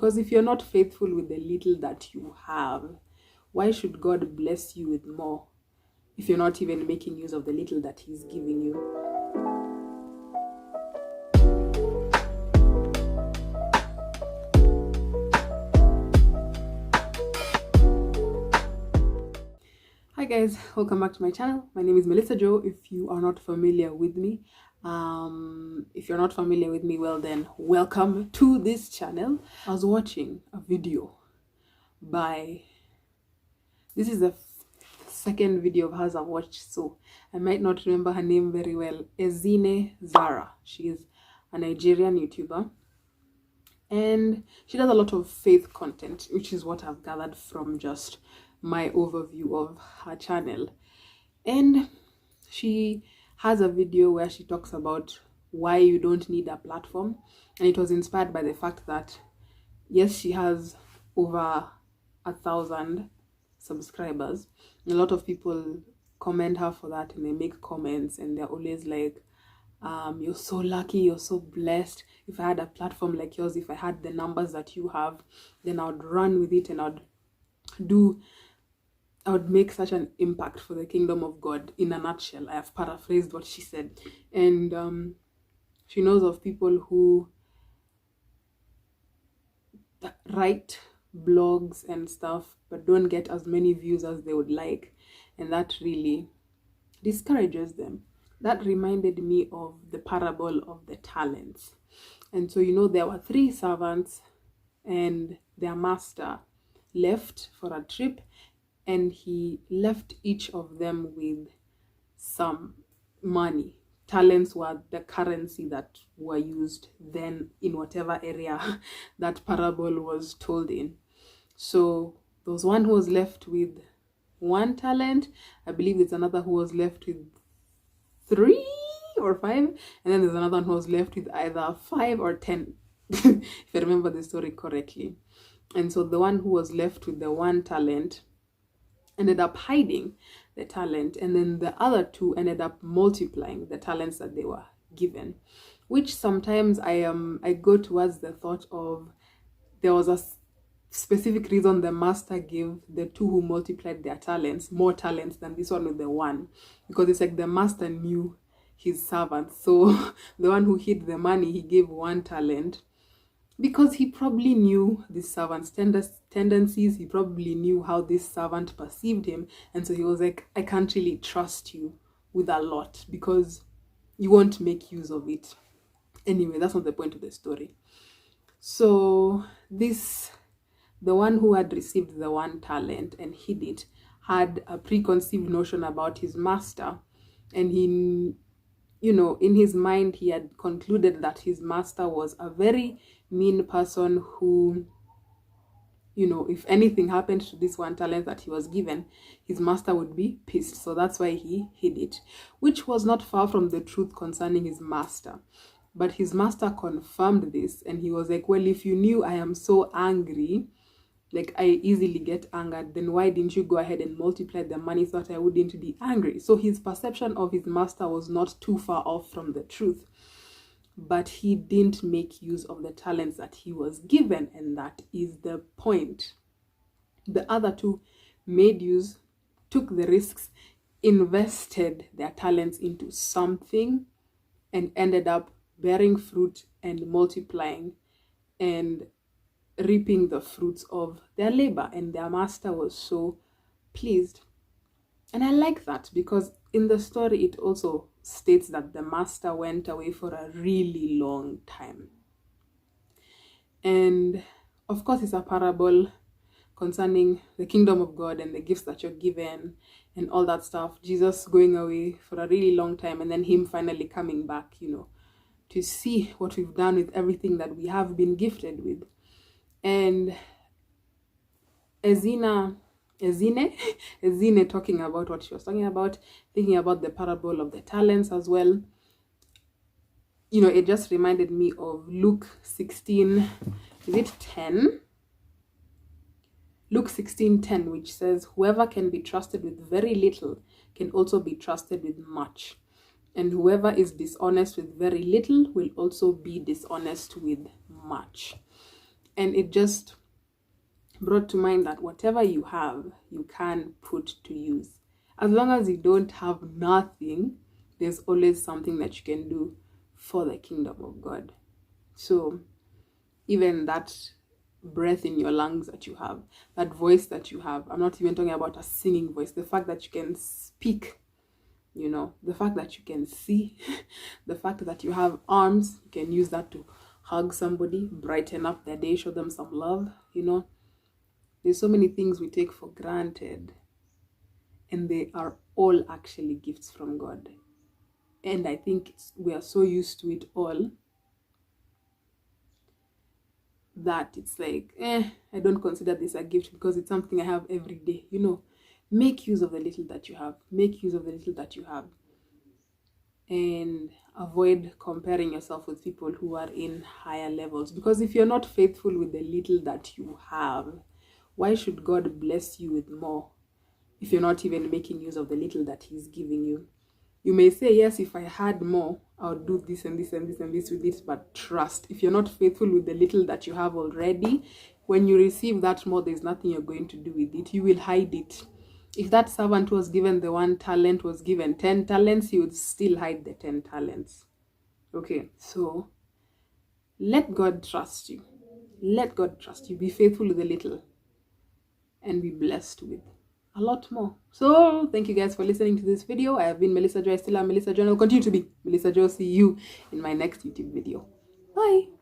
Because if you're not faithful with the little that you have, why should God bless you with more if you're not even making use of the little that He's giving you? Hi guys, welcome back to my channel. My name is Melissa Joe. If you are not familiar with me, well then welcome to this channel. I was watching a video by, this is the second video of hers I've watched, so I might not remember her name very well. Ezine Zara. She is a Nigerian YouTuber and she does a lot of faith content, which is what I've gathered from just my overview of her channel. And she has a video where she talks about why you don't need a platform, and it was inspired by the fact that yes, she has over 1,000 subscribers. A lot of people comment her for that, and they make comments and they're always like, you're so lucky, you're so blessed. If I had a platform like yours, if I had the numbers that you have, then I would run with it and I would make such an impact for the kingdom of God. In a nutshell, I have paraphrased what she said. And she knows of people who write blogs and stuff but don't get as many views as they would like, and that really discourages them. That reminded me of the parable of the talents. And so, you know, there were 3 servants and their master left for a trip, and he left each of them with some money. Talents were the currency that were used then in whatever area that parable was told in. So there was one who was left with 1 talent. I believe there's another who was left with 3 or 5. And then there's another one who was left with either 5 or 10, if I remember the story correctly. And so the one who was left with the 1 talent ended up hiding the talent, and then the other 2 ended up multiplying the talents that they were given, which sometimes I go towards the thought of there was a specific reason the master gave the 2 who multiplied their talents more talents than this one with the 1, because it's like the master knew his servants. So the one who hid the money, he gave 1 talent because he probably knew this servant's tendencies. He probably knew how this servant perceived him, and so he was like, I can't really trust you with a lot because you won't make use of it. Anyway, that's not the point of the story. So the one who had received the 1 talent and hid it had a preconceived notion about his master, and he, you know, in his mind he had concluded that his master was a very mean person who, you know, if anything happened to this 1 talent that he was given, his master would be pissed. So that's why he hid it, which was not far from the truth concerning his master. But his master confirmed this, and he was like, well, if you knew I am so angry, like I easily get angered, then why didn't you go ahead and multiply the money so that I wouldn't be angry? So his perception of his master was not too far off from the truth, but he didn't make use of the talents that he was given, and that is the point. The other 2 made use, took the risks, invested their talents into something, and ended up bearing fruit and multiplying and reaping the fruits of their labor, and their master was so pleased. And I like that because in the story it also states that the master went away for a really long time. And of course it's a parable concerning the kingdom of God and the gifts that you're given and all that stuff. Jesus going away for a really long time, and then him finally coming back, you know, to see what we've done with everything that we have been gifted with. And Ezine talking about what she was talking about, thinking about the parable of the talents as well. You know, it just reminded me of Luke 16, is it 10? Luke 16:10, which says, whoever can be trusted with very little can also be trusted with much. And whoever is dishonest with very little will also be dishonest with much. And it just brought to mind that whatever you have, you can put to use. As long as you don't have nothing, there's always something that you can do for the kingdom of God. So even that breath in your lungs that you have, that voice that you have, I'm not even talking about a singing voice, the fact that you can speak, you know, the fact that you can see, the fact that you have arms, you can use that to hug somebody, brighten up their day, show them some love, you know. There's so many things we take for granted, and they are all actually gifts from God. And I think we are so used to it all that it's like, I don't consider this a gift because it's something I have every day. You know, make use of the little that you have. Make use of the little that you have. And avoid comparing yourself with people who are in higher levels. Because if you're not faithful with the little that you have, why should God bless you with more if you're not even making use of the little that He's giving you? You may say, yes, if I had more, I would do this and this and this and this with it. But trust, if you're not faithful with the little that you have already, when you receive that more, there's nothing you're going to do with it. You will hide it. If that servant was given the 1 talent, was given 10 talents, he would still hide the 10 talents. Okay, so let God trust you. Let God trust you. Be faithful with the little and be blessed with a lot more. So thank you guys for listening to this video. I have been Melissa Jo. I still am Melissa Jo, and I'll continue to be Melissa Jo. See you in my next YouTube video. Bye.